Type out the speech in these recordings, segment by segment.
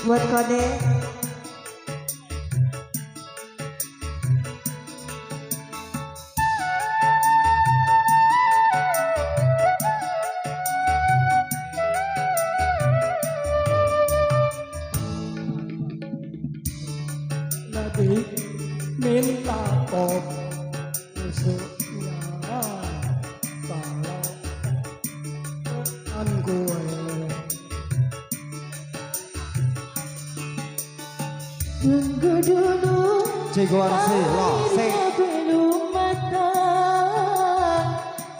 buat kode. Nabi minta kop musuhnya bawakan gue. Tunggu dulu, airnya belum matang.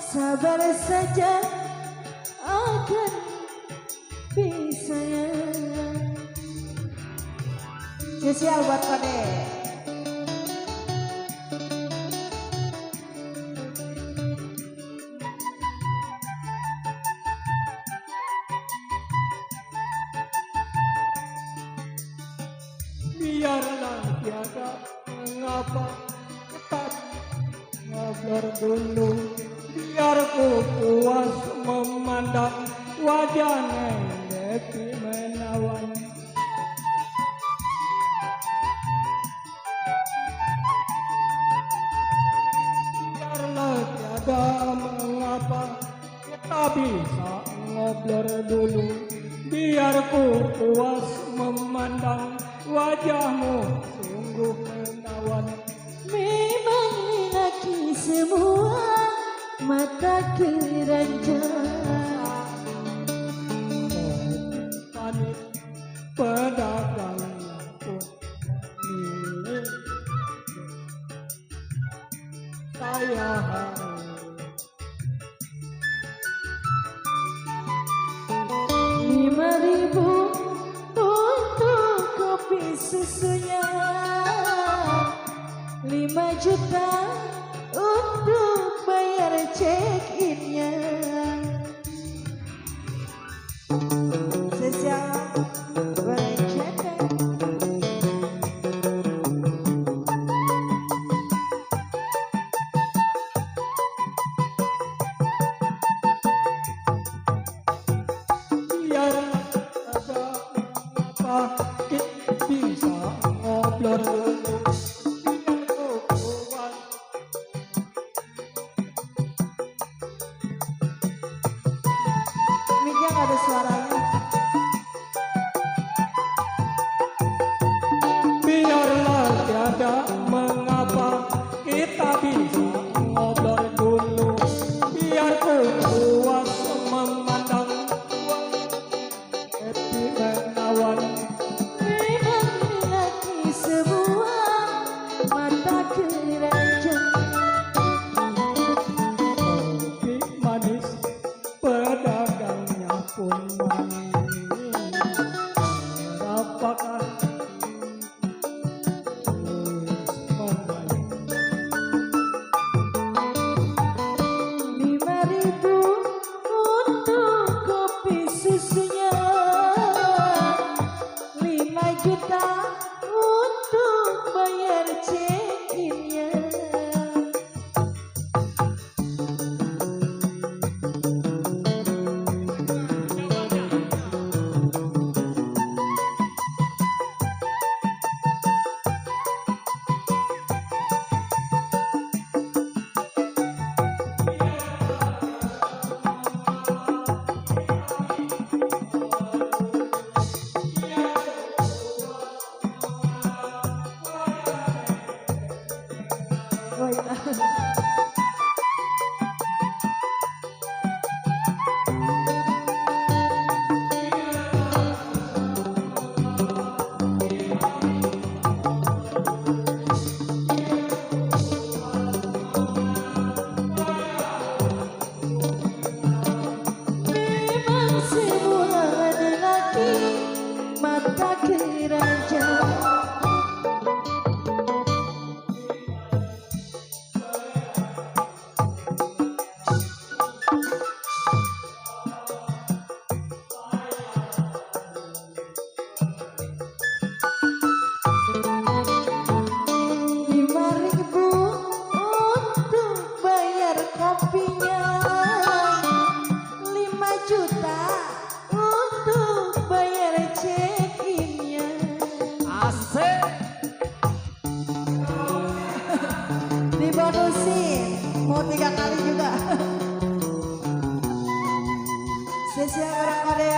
Sabar saja, akan bisa. Spesial buat kode. Biarlah tiada mengapa tetap ngobrol dulu. Biar ku puas memandang wajah nenek menawan. Biarlah tiada mengapa kita bisa ngobrol dulu. Biar ku puas memandang wajahmu sungguh menawan. Memang lelaki semua mata keranjang. Panik pedagang pun ini saya harus 5.000 untuk kopi susunya, 5 juta untuk bayar check-innya. Spesial buat Jaka. biar ada apa kita bisa ngobrol dulu. Biar ku puas Mic-nya nggak ada suaranya. biarlah tiada mengapa kita bisa ngobrol dulu. Biar ku puas memandang happy menawan. Memang lelaki semua mata keranjang. Kopi manis pedagangnya pun manis. Apakah terus membayar? 5.000 untuk kopi susunya, 5 juta untuk bayar check-innya. udah kode.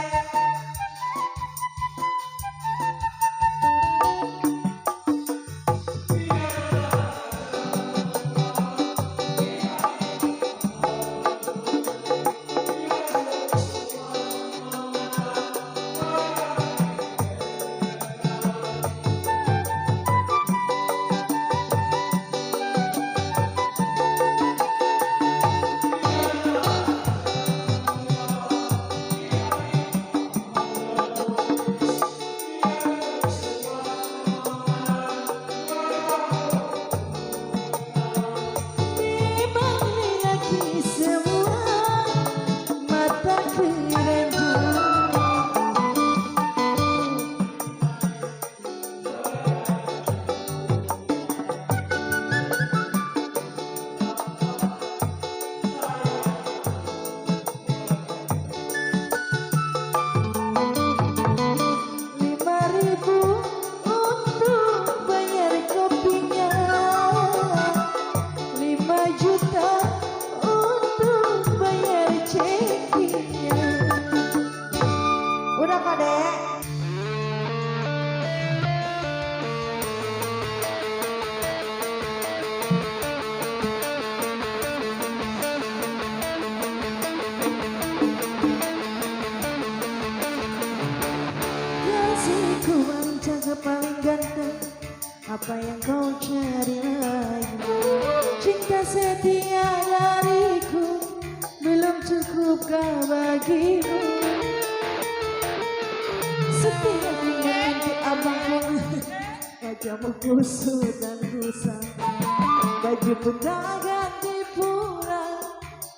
Apa yang kau cari lagi? Cinta setia dariku belum cukupkah bagimu? Setiap mengganti abang wajahmu kusut dan kusam, baju pun tak ganti pula,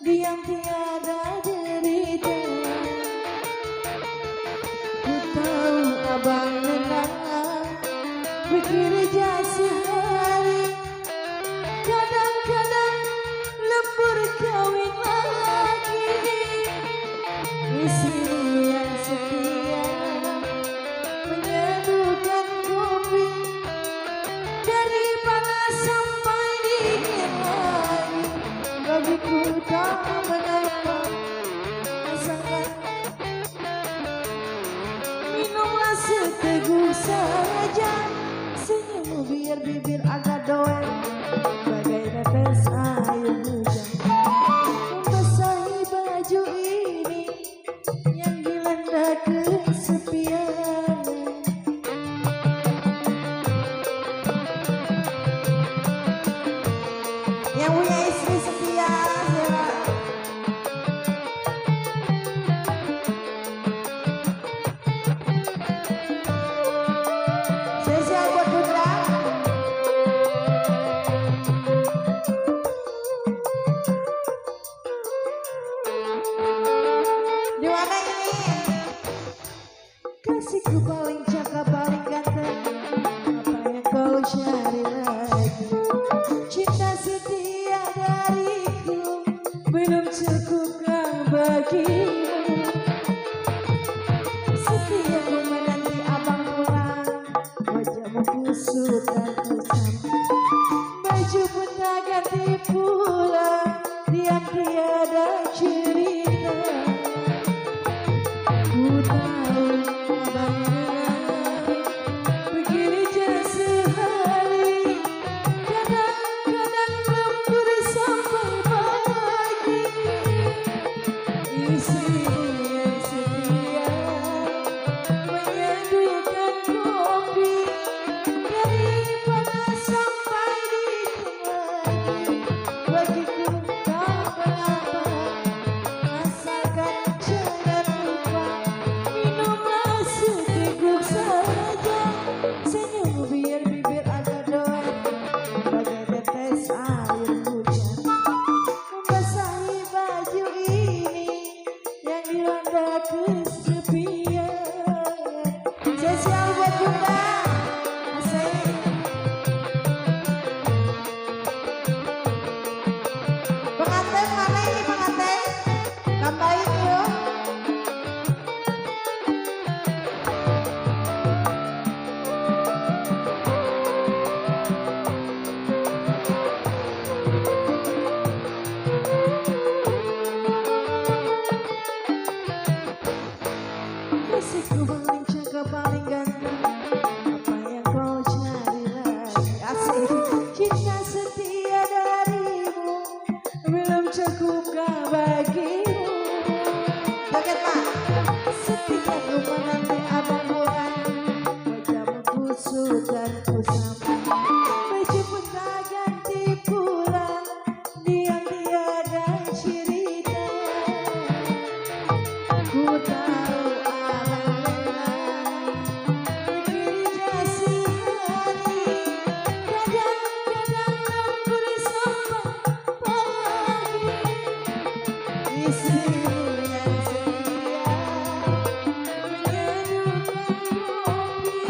diam tiada derita. Ku tahu abang menang bekerja sehari, kadang-kadang lembur kawin lagi. Istri yang setia menyeduhkan kopi dari panas sampai dingin lagi. Bagiku tak mengapa, asalkan minumlah seteguk saja. Senyummu biar bibir agak doer, bagai netes air hujan membasahi baju ini yang dilanda kesepian. Yang punya istri setia, ya. Spesial buat Putra. Di mana ini? Kasihku paling cakap, paling ganteng. Apa yang kau cari lagi? Cinta setia dariku belum cukupkah bagimu? Setiap menanti abang pulang, wajahmu kusut dan kusam, baju pun tak ganti pula, diam tiada cerita. Ku tahu abang menang bekerja sehari, kadang-kadang lembur sampai pagi. Istri yang setia menyeduhkan kopi dari Kasihku paling cakep paling ganteng, apa yang kau cari lagi? Asik. Cinta setia darimu belum cukupkah bagimu? Joget Pak. Setiap rumah nanti abang pulang, wajahmu kusut dan kusam. Baju pun tak ganti pulang, diam tiada cerita. Ku tahu abang lelah bekerja sehari, kadang-kadang lembur sampai pagi. Istrimu yang setia menyeduhkan kopi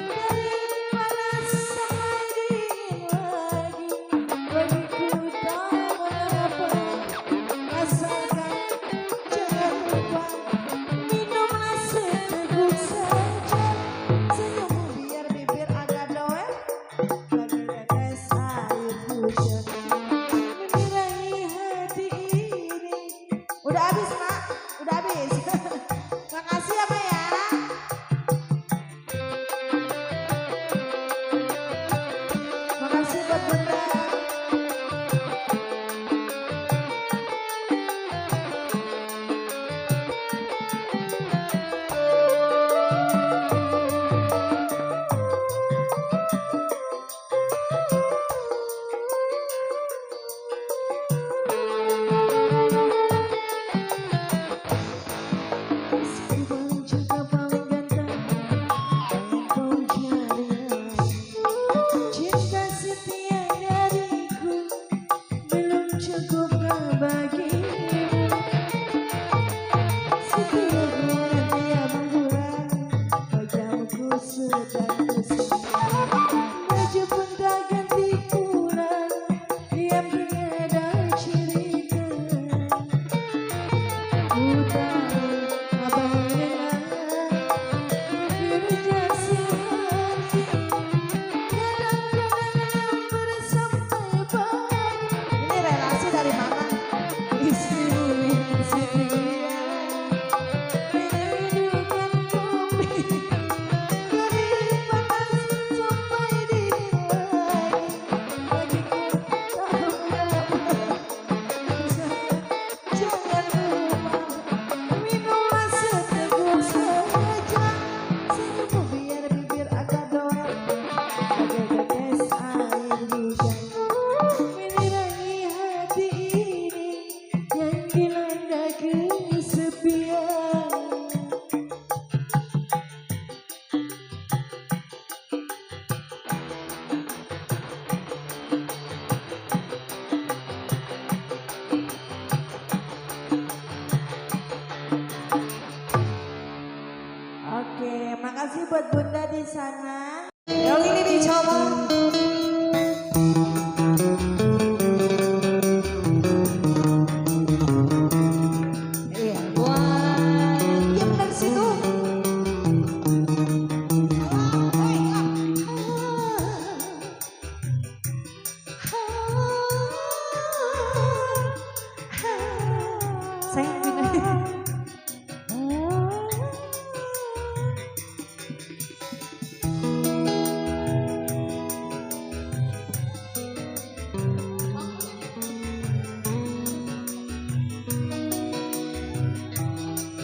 dari panas sampai dingin lagi. Bagiku tak mengapa, asalkan jangan lupa minumlah seteguk saja. Senyummu biar bibir agak doer, bagai tetes air hujan menyerahi hati ini. Udah habis Mak, udah habis. Makasih ya Pak ya. Makasih buat Bunda. Kasihku paling cakep paling ganteng, apa yang kau cari lagi? Cinta setia dariku belum cukupkah bagimu? Setiap nanti abang pulang, wajahmu kusut dan kusam. Baju pun tak ganti pulang, diam tiada cerita. Ku tahu abang lelah bekerja sehari, kadang-kadang lembur sampai pagi. Ini relasi dari Mama. Istrimu yang setia menyeduhkan kopi dari panas sampai dingin lagi. Bagiku tak mengapa, jangan lupa minumlah seteguk saja. Senyummu biar bibir agak doer, bagai tetes air hujan menyerahi hati ini yang dilanda kesepian. Oke, makasih buat Bunda di sana. Yang ini dicoba. Iya, wah, diam dari situ. Sayang pindah.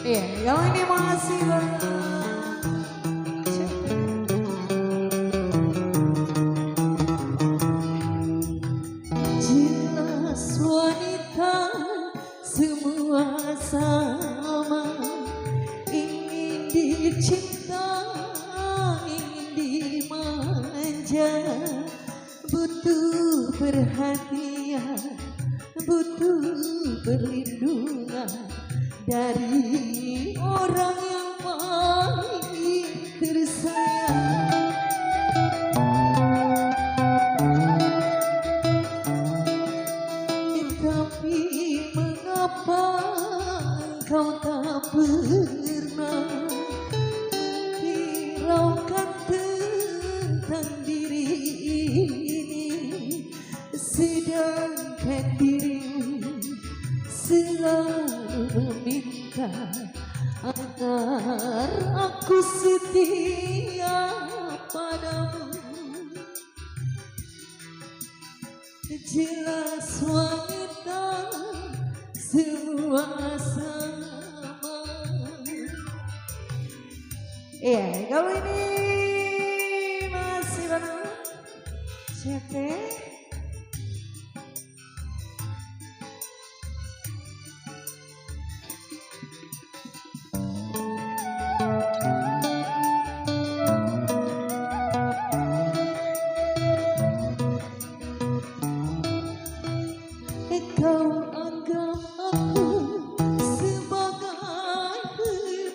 Iya, yang ini makasih banget. Jelas wanita semua sama, ingin dicinta, ingin dimanja, butuh perhatian, butuh perlindungan dari orang yang paling tersayang. Tapi mengapa engkau tak pernah menghiraukan tentang diri ini, sedangkan dirimu selalu meminta agar Biar aku setia padamu, jelas wanita semua sama. Iya, kalau ini masih bareng siapa? Kau anggap aku sebagai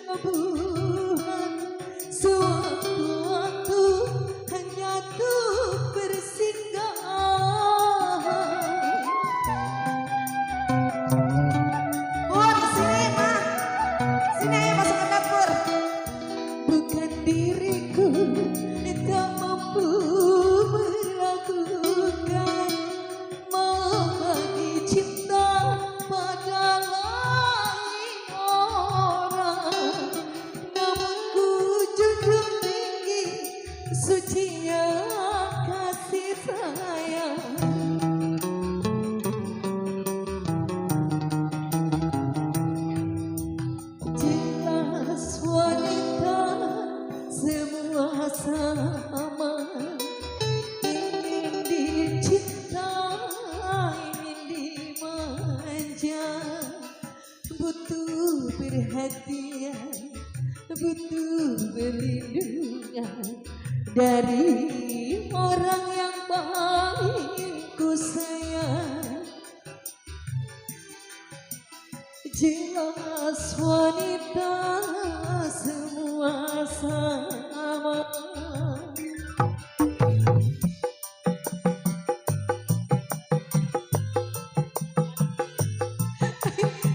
pelabuhan, sewaktu-waktu hanya untuk bersinggah. Oh, di sini mah, sini ayo masuk ke dapur. Bukan diriku tak mampu melakukan, membagi cinta pada lain orang, namun ku junjung tinggi sucinya kasih sayang. Jelas wanita semua sama, ingin dicinta, ingin dimanja, butuh perhatian, butuh perlindungan dari orang yang paling ku sayang. Jelas wanita semua sama.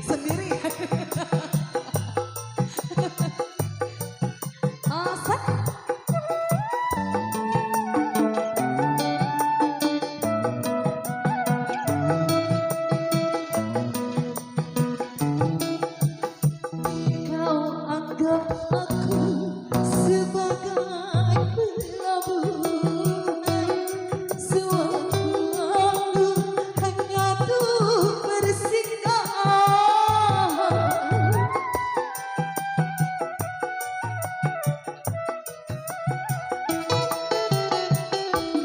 Sendiri. Asal. Kau anggap aku sebagai pelabuhan, sewaktu-waktu hanya untuk bersinggah.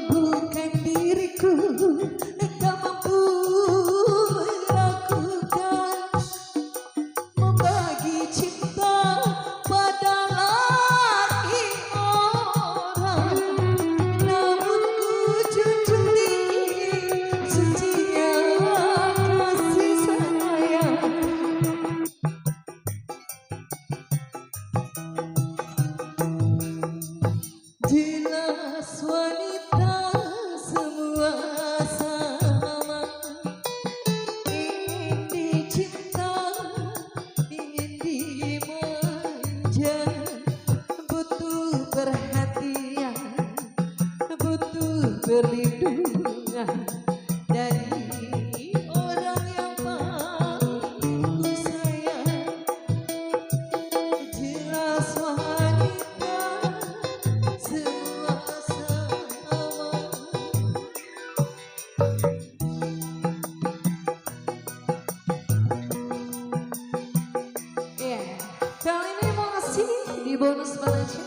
Bukan diriku tak mampu melakukan, membagi cinta pada lain orang, namun ku junjung tinggi sucinya kasih sayang. Jelas wanita semua sama, ingin dicinta, ingin dimanja, butuh perhatian, butuh perlindungan dari orang yang paling ku sayang. Jelas wanita semua sama. Iya, kali ini mau ngasih di bonus Malaysia.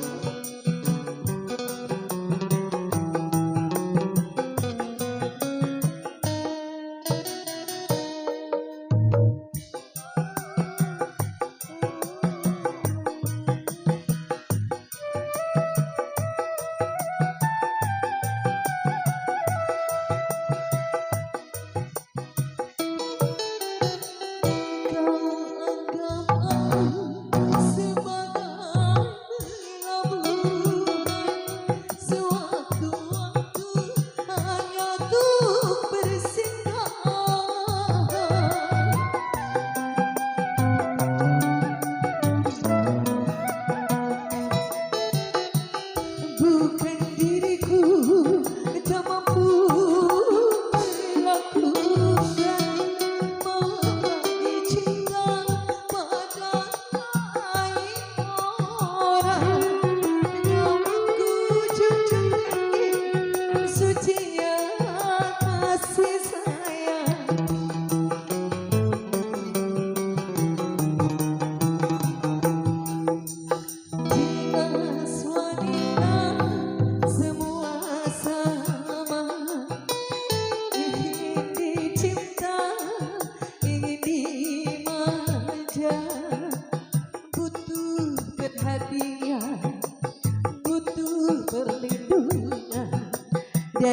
Kau anggap aku sebagai pelabuhan,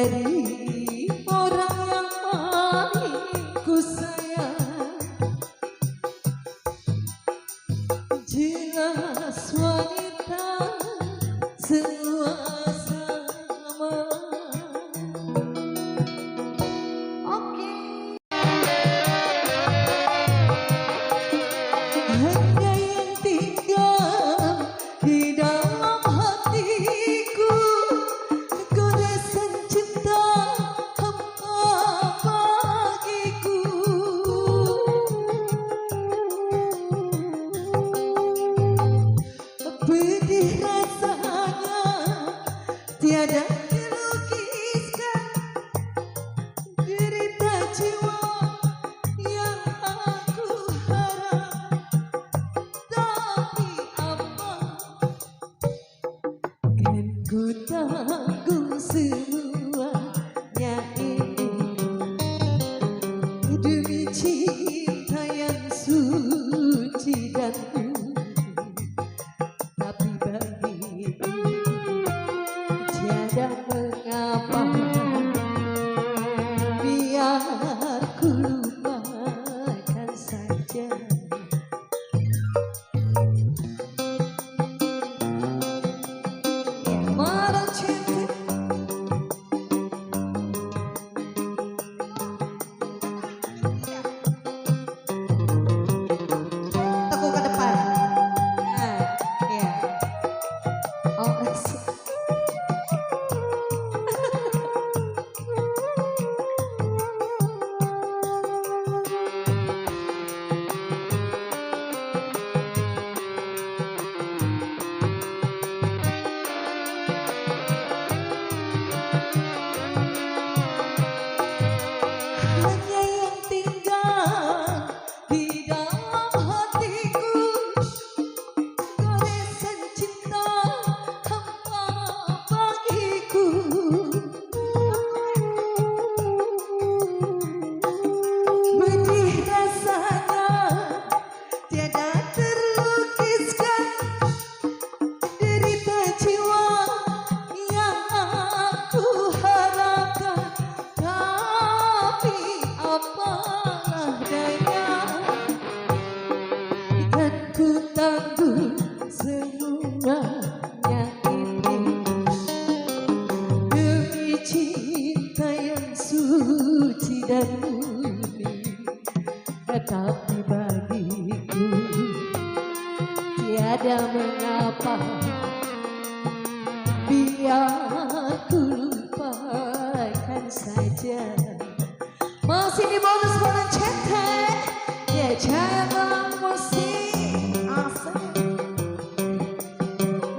dari orang yang paling ku sayang. Jelas wanita semua sama. Oke. Hanya yang tinggal di dalam hatiku, goresan cinta hamba bagiku. Pedih rasanya tiada dilukiskan, derita jiwa yang aku harap. Tapi apa kan ku tanggung semuanya ini demi cinta yang suci dan murni. Tapi bagiku tiada mengapa, biar ku lupakan saja. Marah cinta tekuk ke depan. Nah, ya. Oh, asik. Hanya yang tinggal di dalam hatiku, goresan cinta hamba bagiku. Pedih rasanya tiada terlukiskan, derita jiwa yang aku harapkan. Tapi apalah daya, kan ku tanggung semuanya ini demi cinta yang suci dan murni. Tetapi bagiku tiada mengapa, biar ku lupakan saja. Masih di bonus bola cetek, ya jangan musik asik.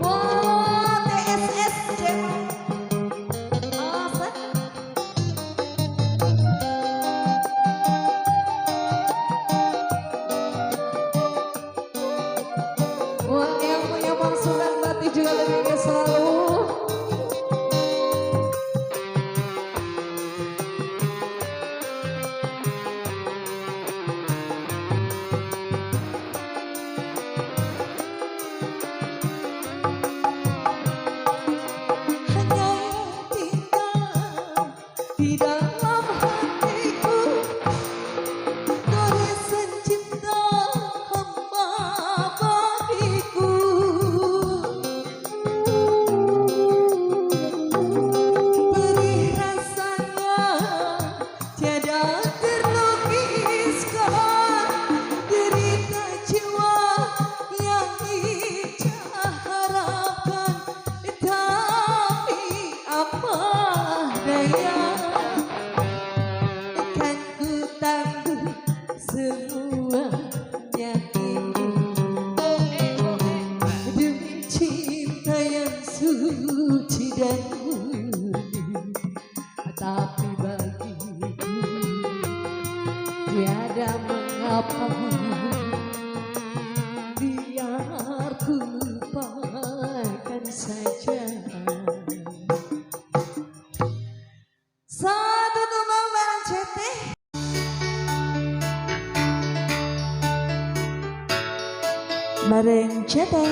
Wah, TSS jangan asik. Buat yang punya mangsulan batik juga lebih selalu. Hanya yang tinggal di dalam hatiku, goresan cinta hamba bagiku. Perih rasanya tiada terlukiskan, derita jiwa yang Ica harapkan. Tapi apalah daya, kan ku tanggung semuanya ini demi cinta yang suci dan murni. Tapi bagiku tiada mengapa, biar ku lupakan saja. Satu tumbang barang cetek. Barang cetek.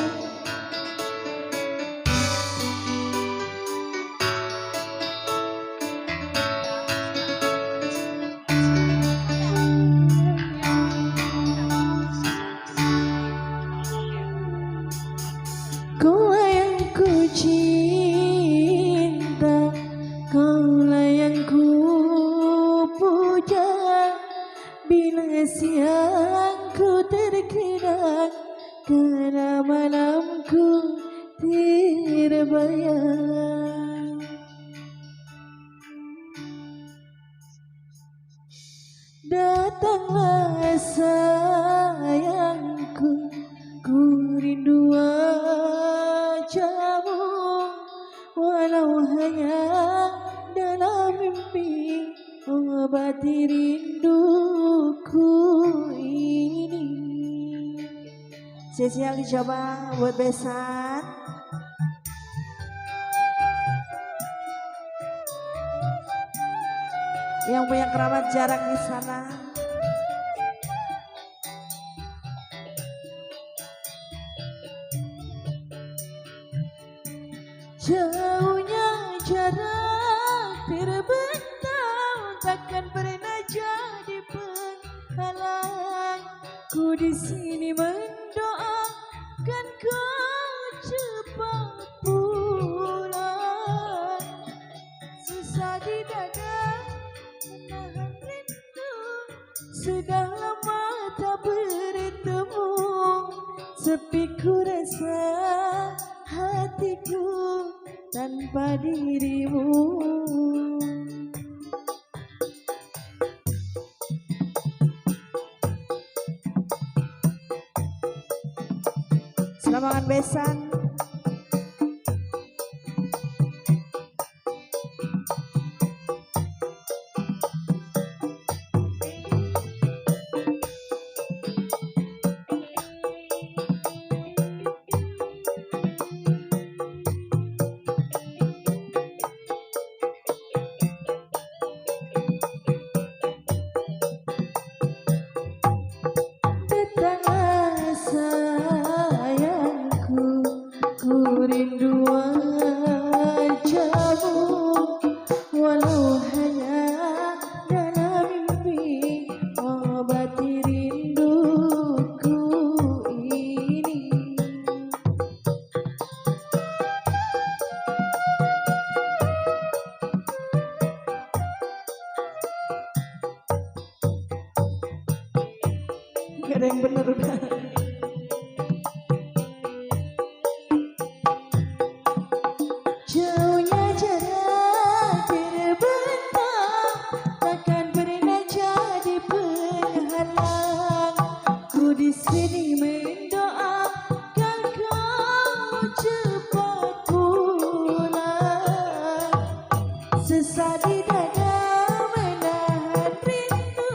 terbayang. Datanglah sayangku, ku rindu wajahmu, walau hanya dalam mimpi, obati rinduku ini. Spesial dicoba buat besan. Yang punya kerabat jarak di sana. Jauhnya jarak terbentang, takkan pernah jadi penghalang. Ku di sini mendoakan kau cepat pulang. Susah di dada menahan rindu, sudah lama tak bertemu. Sepi ku rasa hatiku tanpa dirimu. Selamat besan. Datanglah sayangku, ku rindu wajahmu, walau hanya dalam mimpi, obati rinduku ini. Gak ada yang bener udah. Jauhnya jarak terbentang, takkan pernah jadi penghalang. Ku di sini mendoakan kau cepat pulang. Sesat di dada menahan rindu,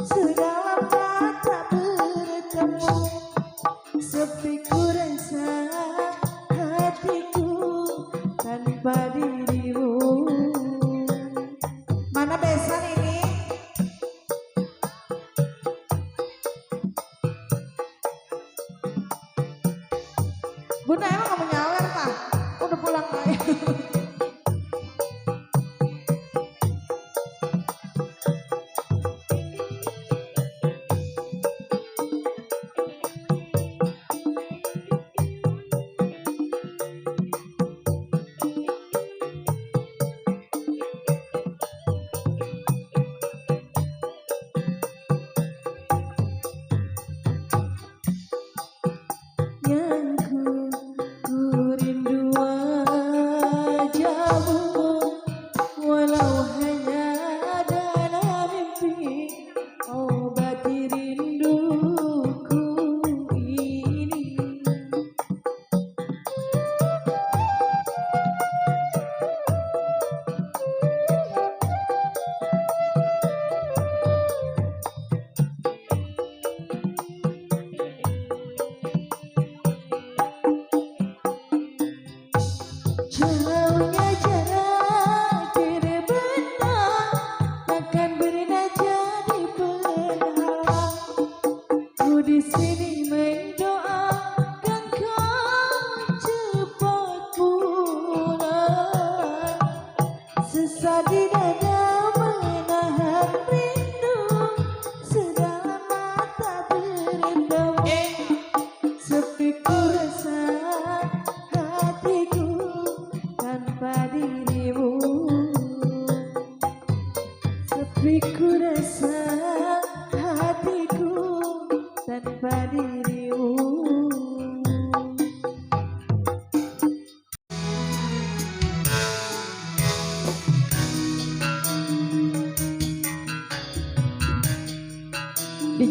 sudah lama tak bertemu. Sepi ku rasa hatiku tanpa dirimu. Mana besan ini? Bunda emang kamu nyawer kah? Udah pulang aja. Yang ku rindu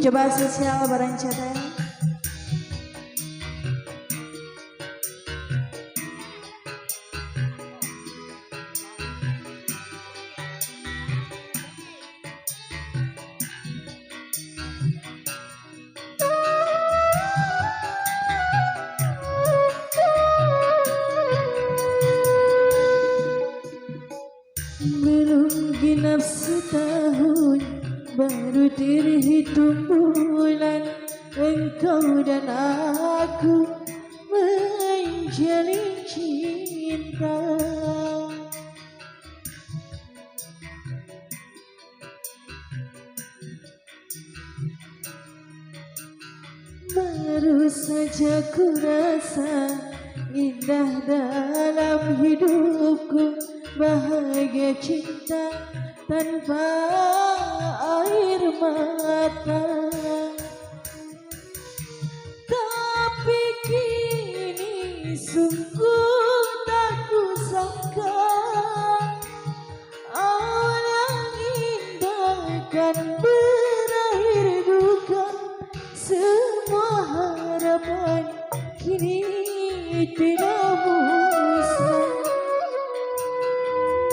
Coba sosial bareng CT. Belum genap setahun, baru terhitung bulan engkau dan aku menjalin cinta. Baru saja ku rasa indah dalam hidupku, bahagia cinta tanpa air mata. Tapi kini sungguh tak kusangka awal yang indah kan berakhir duka. Semua harapan kini telah musnah.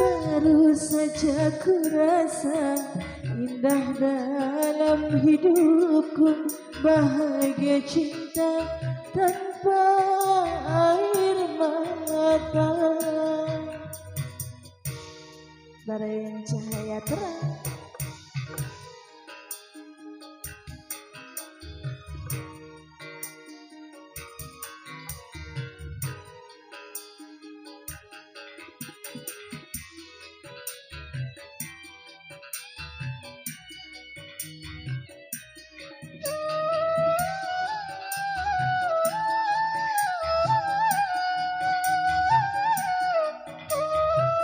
Baru saja ku rasa indah dalam hidupku, bahagia cinta tanpa air mata. Bareng cahaya terang.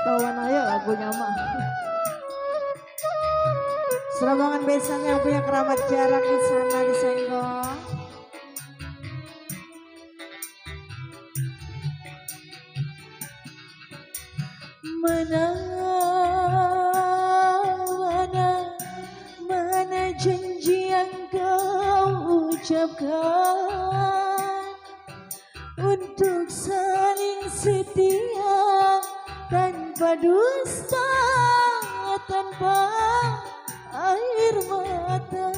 Kawan ayo lagunya mah. Serambangan besan yang punya kerabat jarang di sana disenggol. Mana janji yang kau ucapkan untuk saling setia tanpa dusta, tanpa air mata.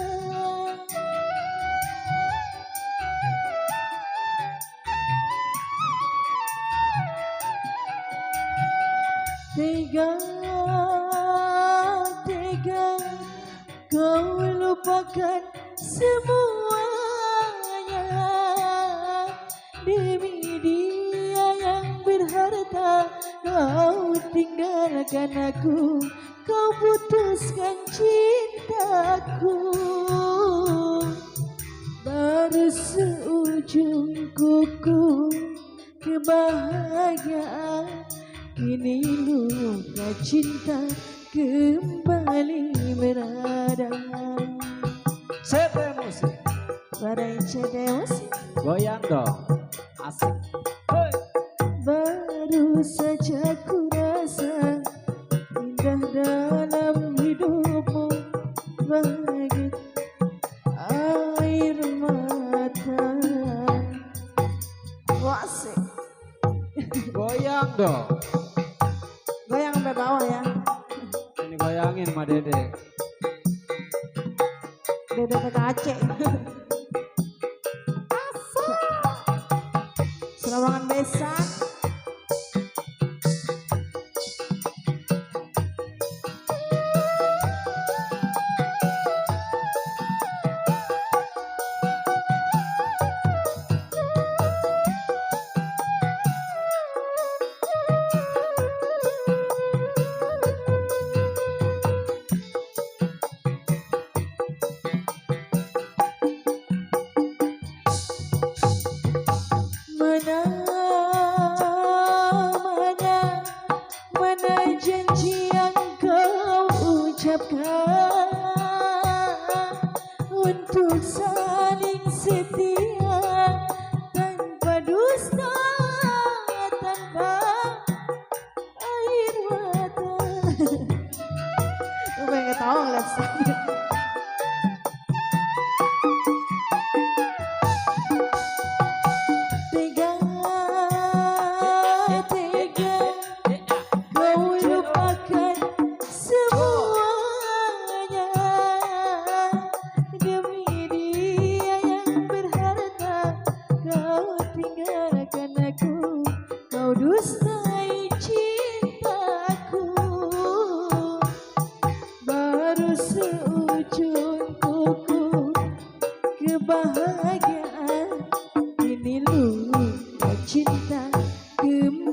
Tega kau lupakan semuanya demi dia yang berharta. Kau tinggalkan aku, kau putuskan cintaku. Baru seujung kuku kebahagiaan, kini luka cinta kembali berada. CT Musik, Bareng CT Musik. goyang dong, asik. Hey. Baru saja ku rasa indah dalam hidupmu, bahagia air mata. Wah, asik. Goyang dong. Goyang sampai bawah ya. Ini goyangin sama Dede. Dede ke Aceh. Serambangan besan. Mana janji yang kau ucapkan untuk saling setia tanpa dusta, tanpa air mata. Gue pengen ketawa ngeliat sini.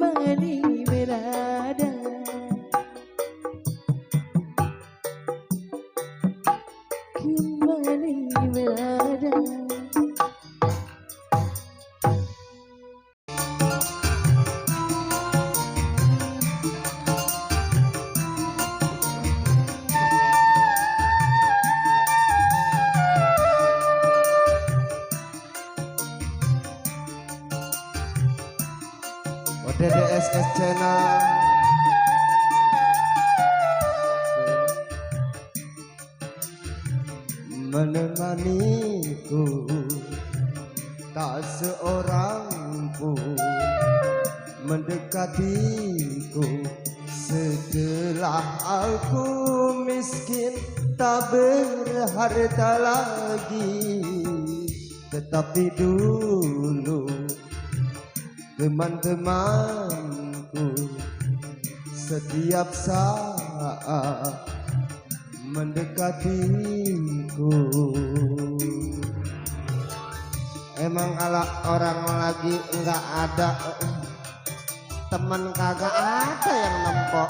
kembali berada. Kembali berada. DDSS Channel. Menemaniku tak seorang pun mendekatiku setelah aku miskin tak berharta lagi. Tetapi dulu teman-temanku setiap saat mendekatiku. Emang kalau orang lagi enggak ada teman, kagak ada yang nempok.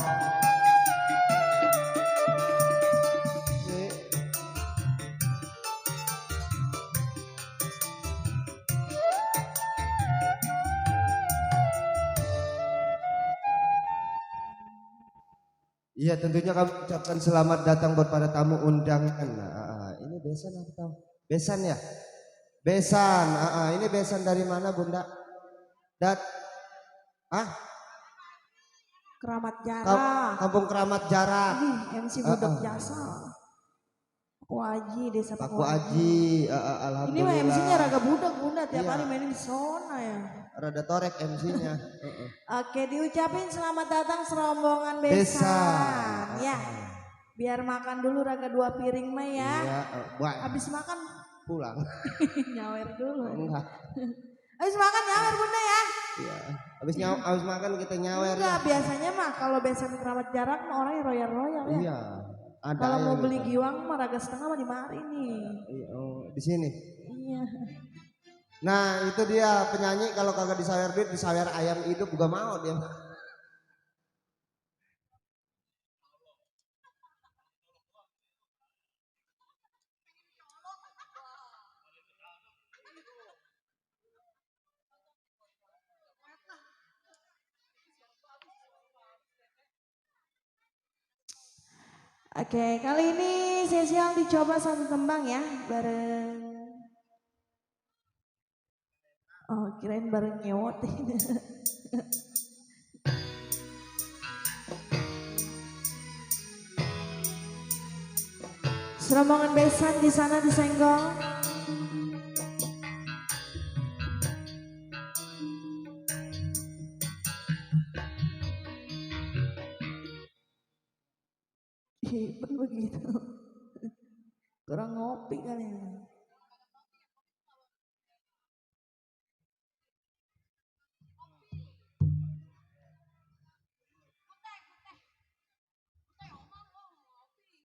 Iya, tentunya kami ucapkan selamat datang buat para tamu undangan. Ini besan apa tahu? Besan ya? Besan. Ini besan dari mana, Bunda? Keramat Jarak. Kampung Keramat Jarak. MC Budak Jasa. Paku Aji, Desa Paku Aji. Ini Alhamdulillah. mah MC-nya Raga Budak, Bunda. Tiap Iya. hari mainin di zona ya. Rada torek MC-nya. Oke, diucapin selamat datang serombongan besan. Ya, biar makan dulu Raga 2 piring mah ya. Iya, Habis makan pulang. nyawer dulu. Enggak. Habis makan nyawer Bunda ya. Iya. Habis makan kita nyawer. Enggak, biasanya mah kalau besan Keramat Jarak mah orangnya royal-royal ya. Iya. Ada Kalau mau yang beli gitu. giwang mah Raga setengah mah di mari nih. Iya, di sini. Iya. Nah, itu dia penyanyi kalau kagak disawer duit, disawer ayam hidup juga mau dia. Oke, kali ini Sesial dicoba satu tembang ya, bareng. Oh, kirain bareng nyewot. Serombongan besan di sana disenggol. Iya, begitu. Kurang ngopi kali ya.